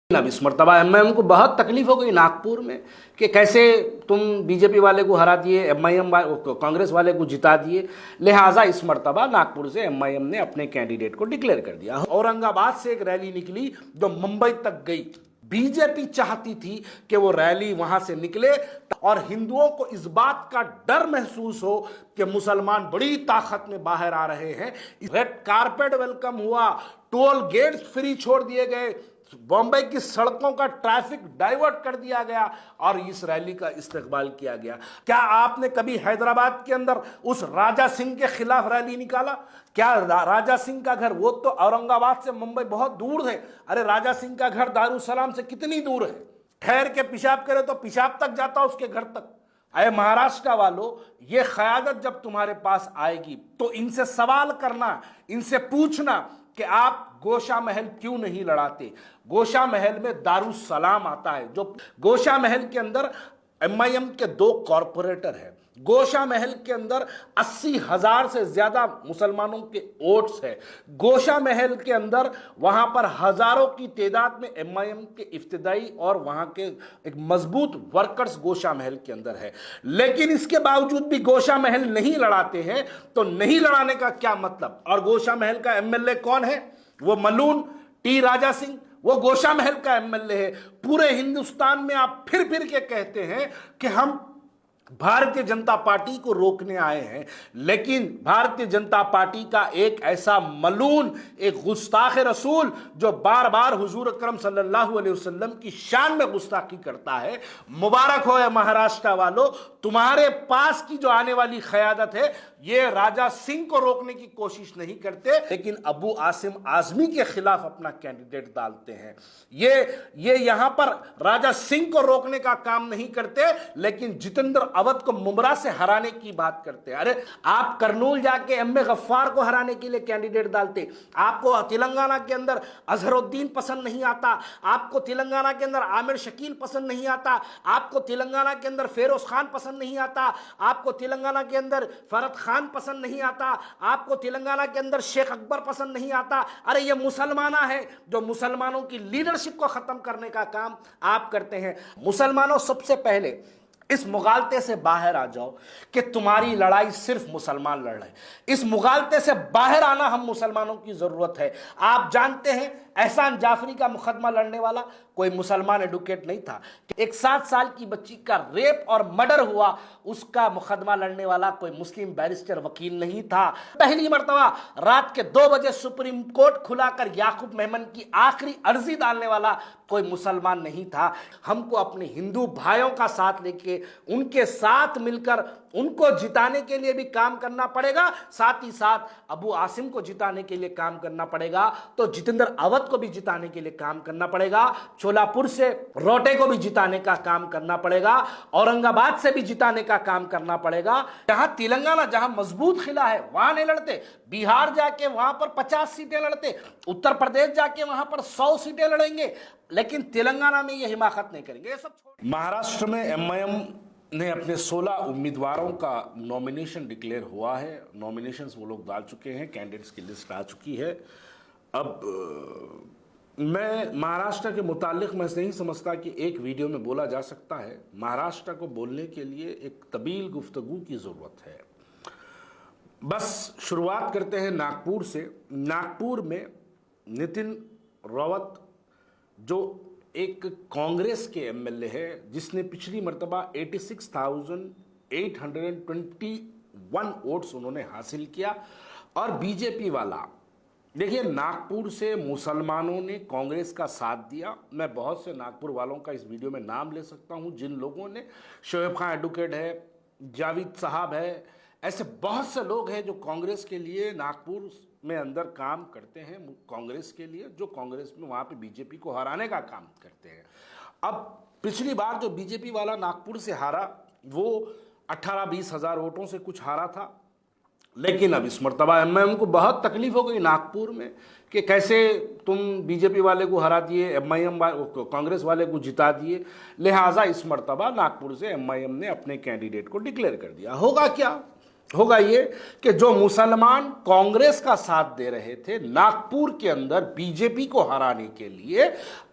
अब इस मरतबा एमआईएम को बहुत तकलीफ हो गई नागपुर में कि कैसे तुम बीजेपी वाले को हरा दिए, एमआईएम कांग्रेस वाले को जिता दिए। लिहाजा इस मरतबा नागपुर से एमआईएम ने अपने कैंडिडेट को डिक्लेयर कर दिया। औरंगाबाद से एक रैली निकली जो मुंबई तक गई। बीजेपी चाहती थी कि वो रैली वहां से निकले और हिंदुओं को इस बात का डर महसूस हो कि मुसलमान बड़ी ताकत में बाहर आ रहे हैं। रेड कारपेट वेलकम हुआ, टोल गेट्स फ्री छोड़ दिए गए, बॉम्बे की सड़कों का ट्रैफिक डाइवर्ट कर दिया गया और इस रैली का इस्तकबाल किया गया। क्या आपने कभी हैदराबाद के अंदर उस राजा सिंह के खिलाफ रैली निकाला? क्या राजा सिंह का घर, वो तो औरंगाबाद से मुंबई बहुत दूर है। अरे राजा सिंह का घर दारुसलाम से कितनी दूर है? ठहर के पेशाब करे तो पेशाब तक जाता उसके घर तक। अरे महाराष्ट्र वालों, ये क़यादत जब तुम्हारे पास आएगी तो इनसे सवाल करना, इनसे पूछना कि आप गोशा महल क्यों नहीं लड़ाते। गोशा महल में दारुसलाम आता है। जो गोशा महल के अंदर एमआईएम के 2 कॉरपोरेटर हैं। गोशा महल के अंदर 80,000 से ज्यादा मुसलमानों के वोट्स है। गोशा महल के अंदर वहां पर हजारों की तादाद में एमआईएम के इफ्तिदाई और वहां के एक मजबूत वर्कर्स गोशा महल के अंदर है। लेकिन इसके बावजूद भी गोशा महल नहीं लड़ाते हैं। तो नहीं लड़ाने का क्या मतलब? और गोशा महल का एमएलए कौन है? वो मलून टी राजा सिंह, वो गोशा महल का एमएलए है। पूरे हिंदुस्तान में आप फिर फिर के कहते हैं कि हम भारतीय जनता पार्टी को रोकने आए हैं, लेकिन भारतीय जनता पार्टी का एक ऐसा मलून, एक गुस्ताख रसूल जो बार बार हुजूर अकरम सल्लल्लाहु अलैहि वसल्लम की शान में गुस्ताखी करता है। मुबारक हो महाराष्ट्र वालों, तुम्हारे पास की जो आने वाली क़यादत है ये राजा सिंह को रोकने की कोशिश नहीं करते, लेकिन अबू आसिम आजमी के खिलाफ अपना कैंडिडेट डालते हैं। ये यहां पर राजा सिंह को रोकने का काम नहीं करते, लेकिन जितेंद्र अवध को मुमरा से हराने की बात करते हैं। अरे आप करनूल जाके एम.ए. गफ्फार को हराने के लिए कैंडिडेट डालते। आपको तेलंगाना के अंदर अजहरुद्दीन पसंद नहीं आता, आपको तेलंगाना के अंदर आमिर शकील पसंद नहीं आता, आपको तेलंगाना के अंदर फेरोज खान पसंद नहीं आता, आपको तेलंगाना के अंदर फरद खान पसंद नहीं आता, आपको तेलंगाना के अंदर शेख अकबर पसंद नहीं आता। अरे ये मुसलमाना है जो मुसलमानों की लीडरशिप को खत्म करने का काम आप करते हैं। मुसलमानों, सबसे पहले इस मुगालते से बाहर आ जाओ कि तुम्हारी लड़ाई सिर्फ मुसलमान लड़ रहे हैं। इस मुगालते से बाहर आना हम मुसलमानों की जरूरत है। आप जानते हैं एहसान जाफरी का मुकदमा लड़ने वाला कोई मुसलमान एडवोकेट नहीं था। एक 7 साल की बच्ची का रेप और मर्डर हुआ, उसका मुकदमा लड़ने वाला कोई मुस्लिम बैरिस्टर वकील नहीं था। पहली मर्तबा रात के 2 बजे सुप्रीम कोर्ट खुलाकर याकूब मेमन की आखिरी अर्जी डालने वाला कोई मुसलमान नहीं था। हमको अपने हिंदू भाइयों का साथ लेके उनके साथ मिलकर उनको जिताने के लिए भी काम करना पड़ेगा, साथ ही साथ अबू आसिम को जिताने के लिए काम करना पड़ेगा, तो जितेंद्र अवध को भी जिताने के लिए काम करना पड़ेगा, छोलापुर से रोटे को भी जिताने का काम करना पड़ेगा, औरंगाबाद से भी जिताने का काम करना पड़ेगा। जहां तेलंगाना, जहां मजबूत किला है वहां नहीं लड़ते, बिहार जाके वहां पर 50 सीटें लड़ते, उत्तर प्रदेश जाके वहां पर 100 सीटें लड़ेंगे, लेकिन तेलंगाना में ये हिमाकत नहीं करेंगे। ये सब महाराष्ट्र में एमआईएम ने अपने 16 उम्मीदवारों का नॉमिनेशन डिक्लेयर हुआ है। नॉमिनेशंस वो लोग डाल चुके हैं, कैंडिडेट्स की लिस्ट आ चुकी है। अब मैं महाराष्ट्र के मुतालिक मैं नहीं समझता कि एक वीडियो में बोला जा सकता है। महाराष्ट्र को बोलने के लिए एक तवील गुफ्तगू की ज़रूरत है। बस शुरुआत करते हैं नागपुर से। नागपुर में नितिन रावत जो एक कांग्रेस के एमएलए है, जिसने पिछली मर्तबा 86,821 वोट्स उन्होंने हासिल किया। और बीजेपी वाला, देखिए नागपुर से मुसलमानों ने कांग्रेस का साथ दिया। मैं बहुत से नागपुर वालों का इस वीडियो में नाम ले सकता हूं जिन लोगों ने, शोएब खान एडवोकेट है, जावेद साहब है, ऐसे बहुत से लोग हैं जो कांग्रेस के लिए नागपुर में अंदर काम करते हैं, कांग्रेस के लिए, जो कांग्रेस में वहाँ पे बीजेपी को हराने का काम करते हैं। अब पिछली बार जो बीजेपी वाला नागपुर से हारा वो 18-20 हज़ार वोटों से कुछ हारा था, लेकिन अब इस मरतबा एमआईएम को बहुत तकलीफ हो गई नागपुर में कि कैसे तुम बीजेपी वाले को हरा दिए, एमआईएम कांग्रेस वाले को जिता दिए। लिहाजा इस मरतबा नागपुर से एमआईएम ने अपने कैंडिडेट को डिक्लेयर कर दिया। होगा क्या? होगा ये कि जो मुसलमान कांग्रेस का साथ दे रहे थे नागपुर के अंदर बीजेपी को हराने के लिए,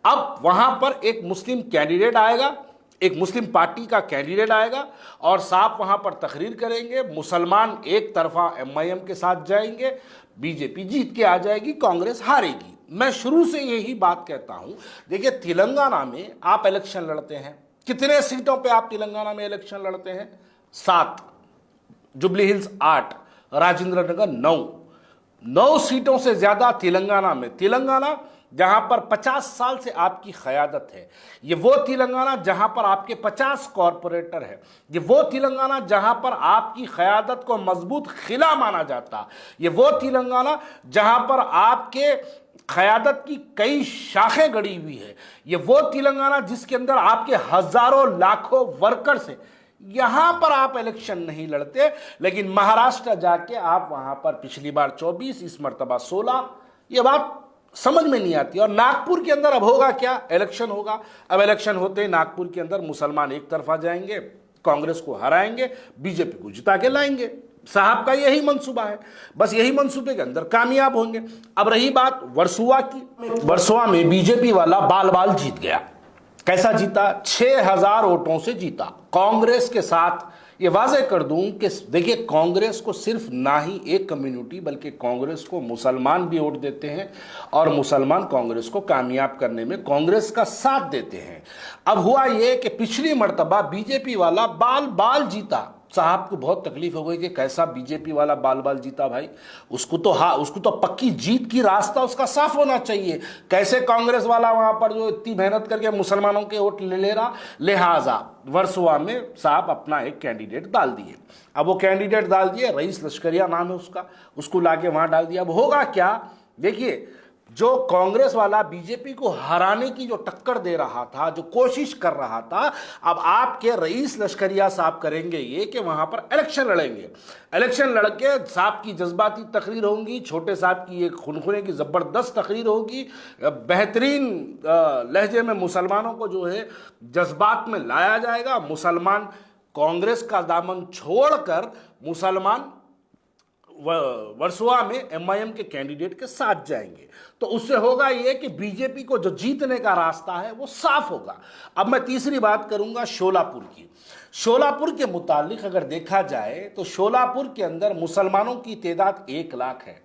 अब वहां पर एक मुस्लिम कैंडिडेट आएगा, एक मुस्लिम पार्टी का कैंडिडेट आएगा और साफ वहां पर तकरीर करेंगे, मुसलमान एक तरफा एमआईएम के साथ जाएंगे, बीजेपी जीत के आ जाएगी, कांग्रेस हारेगी। मैं शुरू से यही बात कहता हूं। देखिए, तेलंगाना में आप इलेक्शन लड़ते हैं, कितने सीटों पे आप तेलंगाना में इलेक्शन लड़ते हैं? 7, जुबली हिल्स 8, राजेंद्र नगर 9 सीटों से ज्यादा तेलंगाना में। तेलंगाना जहां पर 50 साल से आपकी क़यादत है, ये वो तेलंगाना जहां पर आपके 50 कॉरपोरेटर है, ये वो तेलंगाना जहां पर आपकी क़यादत को मजबूत खिला माना जाता, ये वो तेलंगाना जहां पर आपके क़यादत की कई शाखें गड़ी हुई है, ये वो तेलंगाना जिसके अंदर आपके हजारों लाखों वर्कर्स हैं। यहां पर आप इलेक्शन नहीं लड़ते, लेकिन महाराष्ट्र जाके आप वहां पर पिछली बार 24, इस मर्तबा 16, ये बात समझ में नहीं आती। और नागपुर के अंदर अब होगा क्या? इलेक्शन होगा। अब इलेक्शन होते ही नागपुर के अंदर मुसलमान एक तरफा जाएंगे, कांग्रेस को हराएंगे, बीजेपी को जिता के लाएंगे। साहब का यही मंसूबा है, बस यही मंसूबे के अंदर कामयाब होंगे। अब रही बात वर्सोवा की, वर्सोवा में बीजेपी वाला बाल बाल जीत गया। कैसा जीता? 6000 वोटों से जीता कांग्रेस के साथ। ये वाजे कर दूं कि देखिए, कांग्रेस को सिर्फ ना ही एक कम्युनिटी बल्कि कांग्रेस को मुसलमान भी वोट देते हैं और मुसलमान कांग्रेस को कामयाब करने में कांग्रेस का साथ देते हैं। अब हुआ ये कि पिछली मर्तबा बीजेपी वाला बाल बाल जीता। साहब को बहुत तकलीफ हो गई कि कैसा बीजेपी वाला बाल बाल जीता भाई, उसको तो पक्की जीत की रास्ता उसका साफ होना चाहिए। कैसे कांग्रेस वाला वहां पर जो इतनी मेहनत करके मुसलमानों के वोट ले रहा, लिहाजा वर्सोवा में साहब अपना एक कैंडिडेट डाल दिए। अब वो कैंडिडेट डाल दिए, रईस लश्करिया नाम है उसका, उसको लाके वहां डाल दिया। अब होगा क्या? देखिए, जो कांग्रेस वाला बीजेपी को हराने की जो टक्कर दे रहा था, जो कोशिश कर रहा था, अब आपके रईस लश्करिया साहब करेंगे ये कि वहां पर इलेक्शन लड़ेंगे। इलेक्शन लड़के साहब की जज्बाती तकरीर होंगी, छोटे साहब की एक खुनखुने की जबरदस्त तकरीर होगी, बेहतरीन लहजे में मुसलमानों को जो है जज्बात में लाया जाएगा। मुसलमान कांग्रेस का दामन छोड़कर मुसलमान वर्सोवा में एमआईएम के कैंडिडेट के साथ जाएंगे। तो उससे होगा ये कि बीजेपी को जो जीतने का रास्ता है वो साफ होगा। अब मैं तीसरी बात करूंगा शोलापुर की। शोलापुर के मुतालिक अगर देखा जाए तो शोलापुर के अंदर मुसलमानों की तादाद 1 लाख है।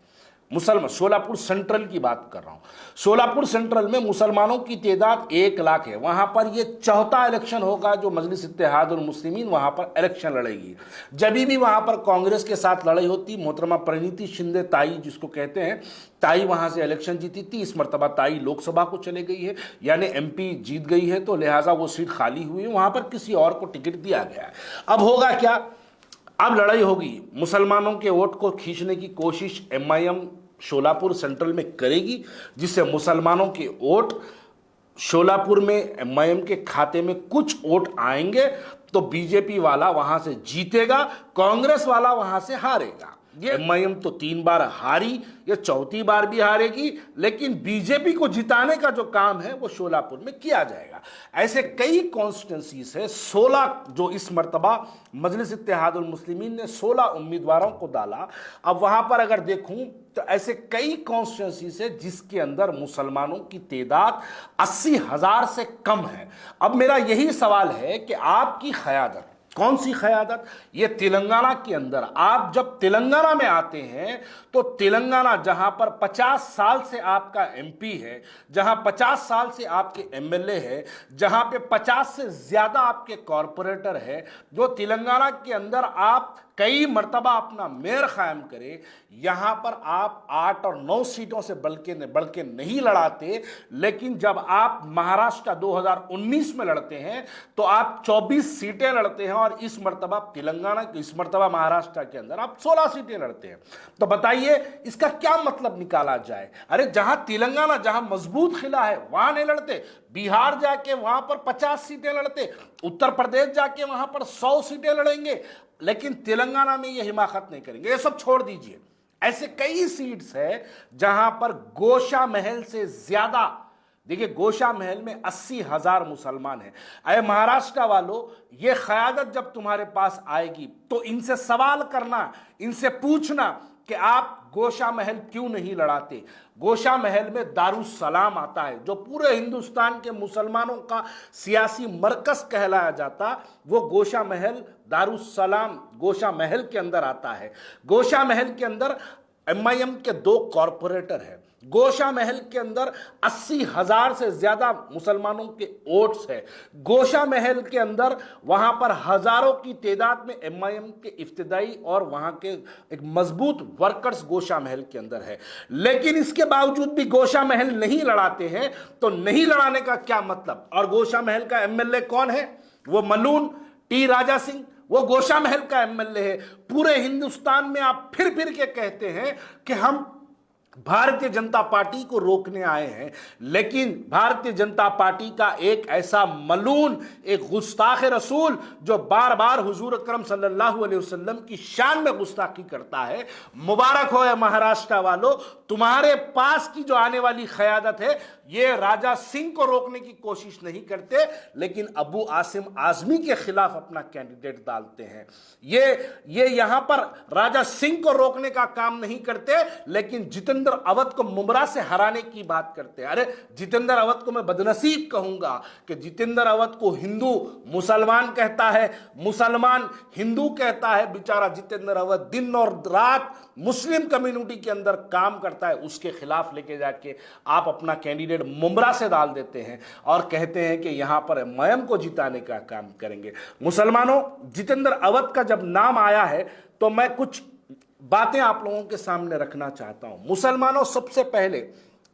मुसलमान, शोलापुर सेंट्रल की बात कर रहा हूं, शोलापुर सेंट्रल में मुसलमानों की तादाद 1 लाख है। वहां पर ये चौथा इलेक्शन होगा जो मजलिस इत्तेहादुल मुस्लिमीन वहां पर इलेक्शन लड़ेगी। जब भी वहां पर कांग्रेस के साथ लड़ाई होती, मोहतरमा परिणीति शिंदे ताई जिसको कहते हैं, ताई वहां से इलेक्शन जीती थी। इस मरतबा ताई लोकसभा को चले गई है, यानी एमपी जीत गई है, तो लिहाजा वो सीट खाली हुई है, वहां पर किसी और को टिकट दिया गया है। अब होगा क्या? अब लड़ाई होगी, मुसलमानों के वोट को खींचने की कोशिश एमआईएम शोलापुर सेंट्रल में करेगी, जिससे मुसलमानों के वोट शोलापुर में एमआईएम के खाते में कुछ वोट आएंगे, तो बीजेपी वाला वहां से जीतेगा, कांग्रेस वाला वहां से हारेगा। ये एमआईएम तो 3 बार हारी, ये चौथी बार भी हारेगी, लेकिन बीजेपी को जिताने का जो काम है वो शोलापुर में किया जाएगा। ऐसे कई कॉन्स्टिट्यूंसीज है, 16 जो इस मर्तबा मजलिस इत्तेहादुल मुस्लिमीन ने 16 उम्मीदवारों को डाला। अब वहां पर अगर देखूं तो ऐसे कई कॉन्स्टिट्यूंसीज है जिसके अंदर मुसलमानों की तादाद 80,000 से कम है। अब मेरा यही सवाल है कि आपकी क़यादत, कौन सी क़यादत? ये तेलंगाना के अंदर, आप जब तेलंगाना में आते हैं तो तेलंगाना जहां पर 50 साल से आपका एमपी है, जहां 50 साल से आपके एमएलए है, जहां पे 50 से ज्यादा आपके कॉरपोरेटर है, जो तेलंगाना के अंदर आप कई मर्तबा अपना मेयर कायम करे, यहां पर आप 8 और 9 सीटों से बढ़ के नहीं लड़ाते, लेकिन जब आप महाराष्ट्र 2019 में लड़ते हैं तो आप 24 सीटें लड़ते हैं, और इस मर्तबा तेलंगाना, इस मर्तबा महाराष्ट्र के अंदर आप 16 सीटें लड़ते हैं। तो बताइए इसका क्या मतलब निकाला जाए? अरे जहां तेलंगाना, जहां मजबूत किला है वहां नहीं लड़ते, बिहार जाके वहां पर 50 सीटें लड़ते, उत्तर प्रदेश जाके वहां पर 100 सीटें लड़ेंगे, लेकिन तेलंगाना में ये हिमाकत नहीं करेंगे। ये सब छोड़ दीजिए, ऐसे कई सीट्स है जहां पर गोशा महल से ज्यादा, देखिए, गोशा महल में 80,000 मुसलमान हैं। अरे महाराष्ट्र वालों, ये क़यादत जब तुम्हारे पास आएगी तो इनसे सवाल करना, इनसे पूछना कि आप गोशा महल क्यों नहीं लड़ाते। गोशा महल में दारुस्सलाम आता है, जो पूरे हिंदुस्तान के मुसलमानों का सियासी मरकज कहलाया जाता, वो गोशा महल, दारुस्सलाम गोशा महल के अंदर आता है। गोशा महल के अंदर MIM के 2 कॉरपोरेटर हैं। गोशा महल के अंदर 80,000 से ज्यादा मुसलमानों के वोट्स है। गोशा महल के अंदर वहां पर हजारों की तादाद में MIM के इफ्तिदाई और वहां के एक मजबूत वर्कर्स गोशा महल के अंदर है। लेकिन इसके बावजूद भी गोशा महल नहीं लड़ाते हैं। तो नहीं लड़ाने का क्या मतलब? और गोशा महल का MLA कौन है? वो मलून टी राजा सिंह, वो गोशा महल का MLA है। पूरे हिंदुस्तान में आप फिर फिर के कहते हैं कि हम भारतीय जनता पार्टी को रोकने आए हैं, लेकिन भारतीय जनता पार्टी का एक ऐसा मलून, एक गुस्ताख रसूल जो बार बार हुजूर अकरम सल्लल्लाहु अलैहि वसल्लम की शान में गुस्ताखी करता है। मुबारक हो महाराष्ट्र वालों, तुम्हारे पास की जो आने वाली क़यादत है, ये राजा सिंह को रोकने की कोशिश नहीं करते, लेकिन अबू आसिम आजमी के खिलाफ अपना कैंडिडेट डालते हैं। ये यहां पर राजा सिंह को रोकने का काम नहीं करते, लेकिन जितेंद्र अवध को मुमरा से हराने की बात करते हैं। अरे जितेंद्र अवध को मैं बदनसीब कहूंगा कि जितेंद्र अवध को हिंदू मुसलमान कहता है, मुसलमान हिंदू कहता है। बेचारा जितेंद्र अवध दिन और रात मुस्लिम कम्युनिटी के अंदर काम करता है, उसके खिलाफ लेके जाके आप अपना कैंडिडेट मुमरा से डाल देते हैं और कहते हैं कि यहां पर MIM को जिताने का काम करेंगे। मुसलमानों, जितेंद्र अवध का जब नाम आया है तो मैं कुछ बातें आप लोगों के सामने रखना चाहता हूं। मुसलमानों, सबसे पहले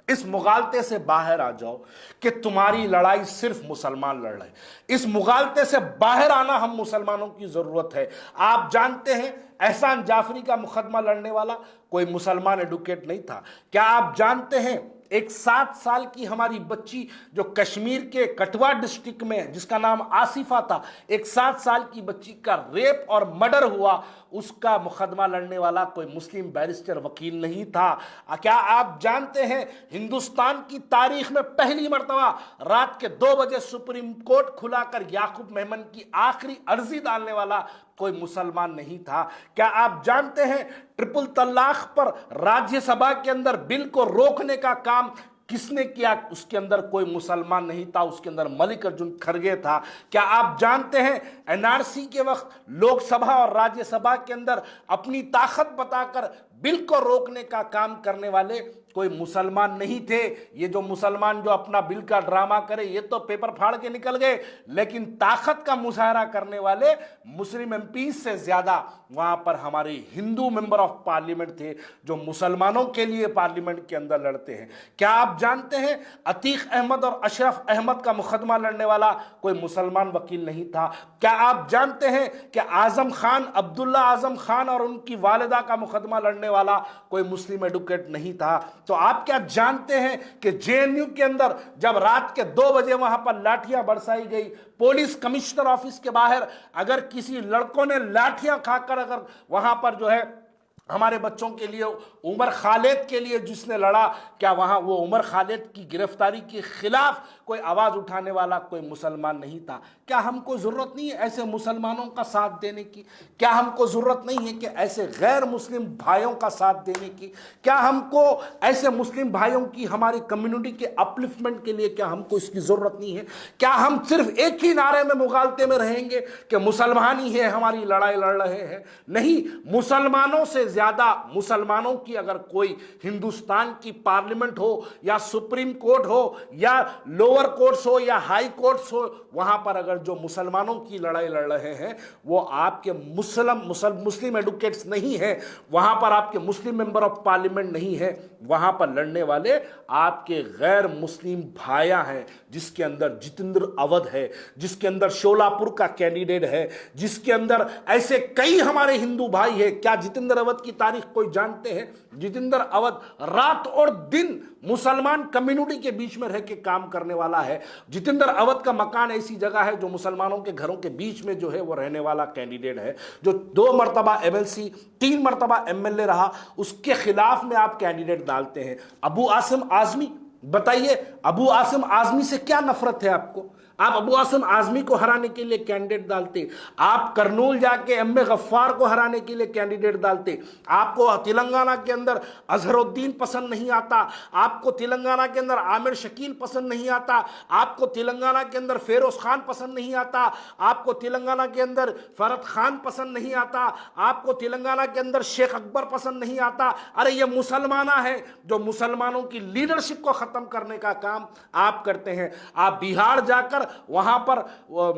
इस मुगालते से बाहर आ जाओ कि तुम्हारी लड़ाई सिर्फ मुसलमान लड़ रहे। इस मुगालते से बाहर आना हम मुसलमानों की जरूरत है। आप जानते हैं, एहसान जाफरी का मुकदमा लड़ने वाला कोई मुसलमान एडवोकेट नहीं था। क्या आप जानते हैं, एक 7 साल की हमारी बच्ची जो कश्मीर के कठुआ डिस्ट्रिक्ट में, जिसका नाम आसिफा था, एक 7 साल की बच्ची का रेप और मर्डर हुआ, उसका मुकदमा लड़ने वाला कोई मुस्लिम बैरिस्टर वकील नहीं था। क्या आप जानते हैं, हिंदुस्तान की तारीख में पहली मर्तबा रात के 2 बजे सुप्रीम कोर्ट खुलाकर याकूब मेमन की आखिरी अर्जी डालने वाला कोई मुसलमान नहीं था। क्या आप जानते हैं, ट्रिपल तलाक पर राज्यसभा के अंदर बिल को रोकने का काम किसने किया? उसके अंदर कोई मुसलमान नहीं था, उसके अंदर मल्लिकार्जुन खड़गे था। क्या आप जानते हैं, NRC के वक्त लोकसभा और राज्यसभा के अंदर अपनी ताकत बताकर बिल को रोकने का काम करने वाले कोई मुसलमान नहीं थे। ये जो मुसलमान जो अपना बिल का ड्रामा करे, ये तो पेपर फाड़ के निकल गए, लेकिन ताकत का मुजाहरा करने वाले मुस्लिम MP से ज्यादा वहां पर हमारे हिंदू मेंबर ऑफ पार्लियामेंट थे, जो मुसलमानों के लिए पार्लियामेंट के अंदर लड़ते हैं। क्या आप जानते हैं, अतीक अहमद और अशरफ अहमद का मुकदमा लड़ने वाला कोई मुसलमान वकील नहीं था। क्या आप जानते हैं कि आजम खान, अब्दुल्ला आजम खान और उनकी वालिदा का मुकदमा लड़ने वाला कोई मुस्लिम एडवोकेट नहीं था। तो आप क्या जानते हैं कि JNU के अंदर जब रात के 2 बजे वहां पर लाठियां बरसाई गई, पुलिस कमिश्नर ऑफिस के बाहर अगर किसी लड़कों ने लाठियां खाकर अगर वहां पर जो है हमारे बच्चों के लिए, उमर खालिद के लिए जिसने लड़ा, क्या वहां वो उमर खालिद की गिरफ्तारी के खिलाफ कोई आवाज उठाने वाला कोई मुसलमान नहीं था? क्या हमको जरूरत नहीं है ऐसे मुसलमानों का साथ देने की? क्या हमको जरूरत नहीं है कि ऐसे गैर मुस्लिम भाइयों का साथ देने की? क्या हमको ऐसे मुस्लिम भाइयों की, हमारी कम्युनिटी के अपलिफ्टमेंट के लिए क्या हमको इसकी जरूरत नहीं है? क्या हम सिर्फ एक ही नारे में मुगालते में रहेंगे कि मुसलमान ही है हमारी लड़ाई लड़ रहे हैं? नहीं, मुसलमानों से ज्यादा मुसलमानों की अगर कोई हिंदुस्तान की पार्लियामेंट हो या सुप्रीम कोर्ट हो या लोअर कोर्ट्स हो या हाई कोर्ट्स हो, वहां पर अगर जो मुसलमानों की लड़ाई लड़ रहे हैं वो आपके मुस्लिम एडवोकेट्स नहीं है, वहां पर आपके मुस्लिम मेंबर ऑफ पार्लियामेंट नहीं है, वहां पर लड़ने वाले आपके गैर मुस्लिम भाइयां हैं, जिसके अंदर जितेंद्र अवध है, जिसके अंदर शोलापुर का कैंडिडेट है, जिसके अंदर ऐसे कई हमारे हिंदू भाई है। क्या जितेंद्र अवध की तारीख कोई जानते हैं? जितेंद्र अवध रात और दिन मुसलमान कम्युनिटी के बीच में रह के काम करने वाला है। जितेंद्र अवध का मकान ऐसी जगह है जो मुसलमानों के घरों के बीच में जो है वो रहने वाला कैंडिडेट है, जो 2 मरतबा MLC, 3 मरतबा MLA रहा, उसके खिलाफ में आप कैंडिडेट डालते हैं। अबू आसिम आजमी बताइए, अबू आसिम आजमी से क्या नफरत है आपको? आप अबू आसिम आजमी को हराने के लिए कैंडिडेट डालते, आप करनूल जाके एम ए गफ्फार को हराने के लिए कैंडिडेट डालते, आपको तेलंगाना के अंदर अजहरुद्दीन पसंद नहीं आता, आपको तेलंगाना के अंदर आमिर शकील पसंद नहीं आता, आपको तेलंगाना के अंदर फेरोज खान पसंद नहीं आता, आपको तेलंगाना के अंदर फरद खान पसंद नहीं आता, आपको तेलंगाना के अंदर शेख अकबर पसंद नहीं आता। अरे ये मुसलमाना है जो मुसलमानों की लीडरशिप को खत्म करने का काम आप करते हैं। आप बिहार जाकर वहां पर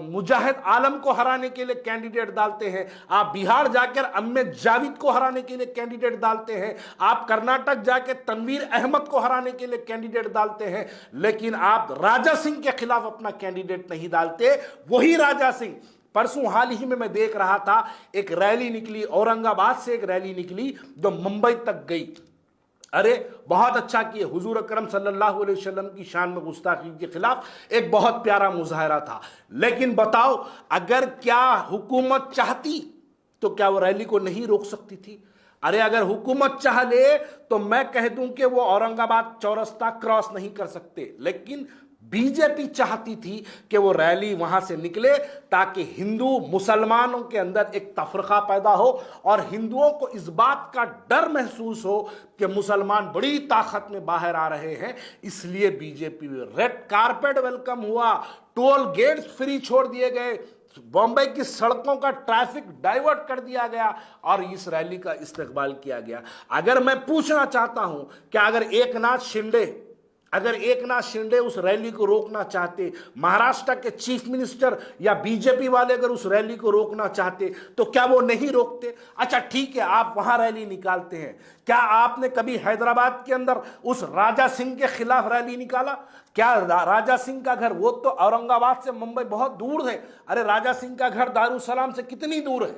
मुजाहिद आलम को हराने के लिए कैंडिडेट डालते हैं, आप बिहार जाकर अहमद जावेद को हराने के लिए कैंडिडेट डालते हैं, आप कर्नाटक जाकर तनवीर अहमद को हराने के लिए कैंडिडेट डालते हैं, लेकिन आप राजा सिंह के खिलाफ अपना कैंडिडेट नहीं डालते। वही राजा सिंह, परसों हाल ही में मैं देख रहा था, एक रैली निकली, औरंगाबाद से एक रैली निकली जो मुंबई तक गई। अरे बहुत अच्छा किए, हुजूर अकरम सल्लल्लाहु अलैहि वसल्लम की शान में गुस्ताखी के खिलाफ एक बहुत प्यारा मुजाहरा था। लेकिन बताओ, अगर क्या हुकूमत चाहती तो क्या वो रैली को नहीं रोक सकती थी? अरे अगर हुकूमत चाह ले तो मैं कह दूं कि वो औरंगाबाद चौरस्ता क्रॉस नहीं कर सकते, लेकिन बीजेपी चाहती थी कि वो रैली वहां से निकले ताकि हिंदू मुसलमानों के अंदर एक तफरका पैदा हो और हिंदुओं को इस बात का डर महसूस हो कि मुसलमान बड़ी ताकत में बाहर आ रहे हैं। इसलिए बीजेपी में रेड कारपेट वेलकम हुआ, टोल गेट्स फ्री छोड़ दिए गए, बॉम्बे की सड़कों का ट्रैफिक डाइवर्ट कर दिया गया और इस रैली का इस्तकबाल किया गया। अगर मैं पूछना चाहता हूं कि अगर एकनाथ शिंदे उस रैली को रोकना चाहते, महाराष्ट्र के चीफ मिनिस्टर या बीजेपी वाले अगर उस रैली को रोकना चाहते तो क्या वो नहीं रोकते? अच्छा ठीक है, आप वहां रैली निकालते हैं, क्या आपने कभी हैदराबाद के अंदर उस राजा सिंह के खिलाफ रैली निकाला? क्या राजा सिंह का घर, वो तो औरंगाबाद से मुंबई बहुत दूर है, अरे राजा सिंह का घर दारुसलाम से कितनी दूर है?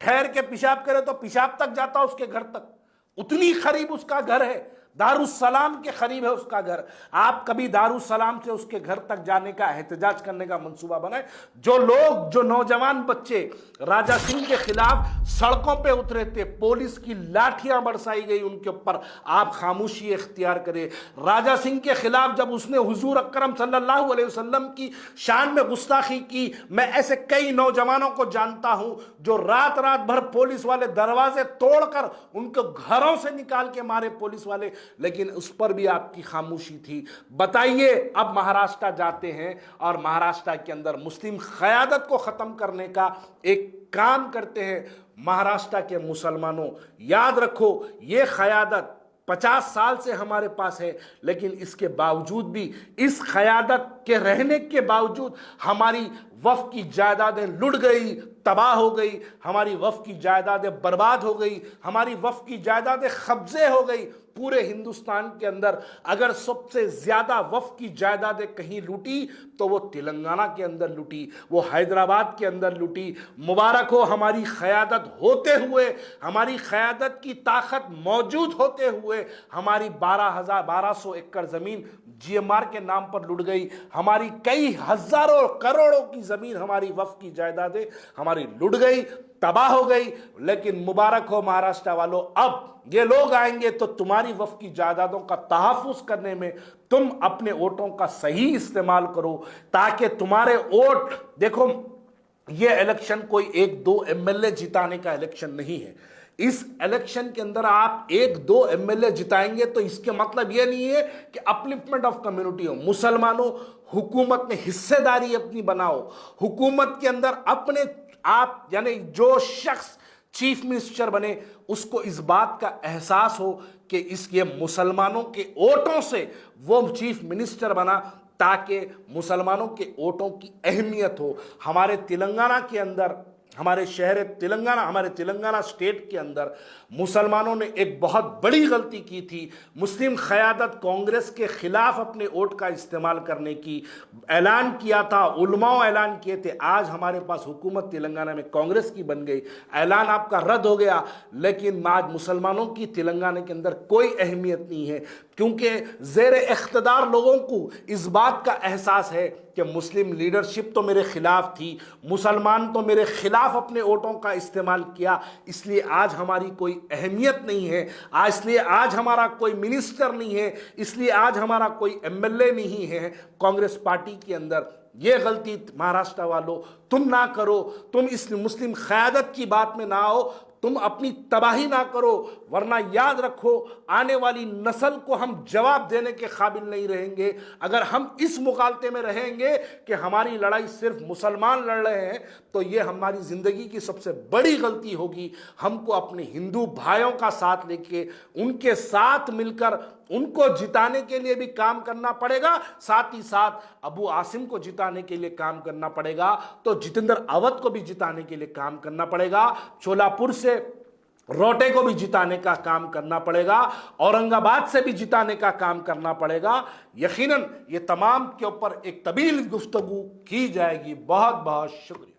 ठहर के पेशाब करे तो पेशाब तक जाता उसके घर तक, उतनी करीब उसका घर है, दारुसलाम के करीब है उसका घर। आप कभी दारुसलाम से उसके घर तक जाने का, एहतजाज करने का मंसूबा बनाए? जो नौजवान बच्चे राजा सिंह के खिलाफ सड़कों पे उतरे थे, पुलिस की लाठियां बरसाई गई उनके ऊपर, आप खामोशी इख्तियार करें। राजा सिंह के खिलाफ जब उसने हुजूर अकरम सल्लल्लाहु अलैहि वसल्लम की शान में गुस्ताखी की, मैं ऐसे कई नौजवानों को जानता हूं जो रात रात भर पुलिस वाले दरवाजे तोड़कर उनको घरों से निकाल के मारे पुलिस वाले, लेकिन उस पर भी आपकी खामोशी थी। बताइए, अब महाराष्ट्र जाते हैं और महाराष्ट्र के अंदर मुस्लिम क़यादत को खत्म करने का एक काम करते हैं। महाराष्ट्र के मुसलमानों, याद रखो, ये क़यादत 50 साल से हमारे पास है, लेकिन इसके बावजूद भी, इस क़यादत के रहने के बावजूद हमारी वफ़ की जायदादें लुट गई, तबाह हो गई, हमारी वफ़ की जायदादें बर्बाद हो गई, हमारी वफ़ की जायदादें कब्जे हो गई। पूरे हिंदुस्तान के अंदर अगर सबसे ज्यादा वफ़ की जायदादें कहीं लूटी तो वो तेलंगाना के अंदर लूटी, वो हैदराबाद के अंदर लूटी। मुबारक हो, हमारी क़यादत होते हुए, हमारी क़यादत की ताकत मौजूद होते हुए हमारी 1200 एकड़ ज़मीन GMR के नाम पर लुट गई, हमारी कई हज़ारों करोड़ों की ज़मीन, हमारी वफ़ की जायदादें हमारी लुट गई, तबाह हो गई। लेकिन मुबारक हो महाराष्ट्र वालों, अब ये लोग आएंगे तो तुम्हारी वफ़ की जायदादों का तहफ़्फ़ुज़ करने में तुम अपने वोटों का सही इस्तेमाल करो, ताकि तुम्हारे वोट, देखो ये इलेक्शन कोई 1-2 MLA जिताने का इलेक्शन नहीं है। इस इलेक्शन के अंदर आप 1-2 MLA जिताएंगे तो इसके मतलब यह नहीं है कि अपलिफ्टमेंट ऑफ कम्युनिटी हो। मुसलमानों, हुकूमत में हिस्सेदारी अपनी बनाओ, हुकूमत के अंदर अपने आप, यानी जो शख्स चीफ मिनिस्टर बने उसको इस बात का एहसास हो कि इसके मुसलमानों के वोटों से वो चीफ मिनिस्टर बना, ताकि मुसलमानों के वोटों की अहमियत हो। हमारे तेलंगाना के अंदर, हमारे शहर तेलंगाना, हमारे तेलंगाना स्टेट के अंदर मुसलमानों ने एक बहुत बड़ी गलती की थी। मुस्लिम क़यादत कांग्रेस के खिलाफ अपने वोट का इस्तेमाल करने की ऐलान किया था, उलमाओं ऐलान किए थे। आज हमारे पास हुकूमत तेलंगाना में कांग्रेस की बन गई, ऐलान आपका रद्द हो गया, लेकिन आज मुसलमानों की तेलंगाना के अंदर कोई अहमियत नहीं है, क्योंकि ज़ेर इख्तिदार लोगों को इस बात का एहसास है कि मुस्लिम लीडरशिप तो मेरे खिलाफ थी, मुसलमान तो मेरे खिलाफ अपने वोटों का इस्तेमाल किया, इसलिए आज हमारी कोई अहमियत नहीं है, इसलिए आज हमारा कोई मिनिस्टर नहीं है, इसलिए आज हमारा कोई एमएलए नहीं है कांग्रेस पार्टी के अंदर। ये गलती महाराष्ट्र वालों तुम ना करो, तुम इस मुस्लिम क़यादत की बात में ना आओ, तुम अपनी तबाही ना करो, वरना याद रखो आने वाली नस्ल को हम जवाब देने के काबिल नहीं रहेंगे। अगर हम इस मुकालते में रहेंगे कि हमारी लड़ाई सिर्फ मुसलमान लड़ रहे हैं, तो ये हमारी ज़िंदगी की सबसे बड़ी गलती होगी। हमको अपने हिंदू भाइयों का साथ लेके उनके साथ मिलकर उनको जिताने के लिए भी काम करना पड़ेगा, साथ ही साथ अबू आसिम को जिताने के लिए काम करना पड़ेगा, तो जितेंद्र अवध को भी जिताने के लिए काम करना पड़ेगा, छोलापुर से रोटे को भी जिताने का काम करना पड़ेगा, औरंगाबाद से भी जिताने का काम करना पड़ेगा। यकीनन ये तमाम के ऊपर एक तवील गुफ्तगू की जाएगी। बहुत बहुत शुक्रिया।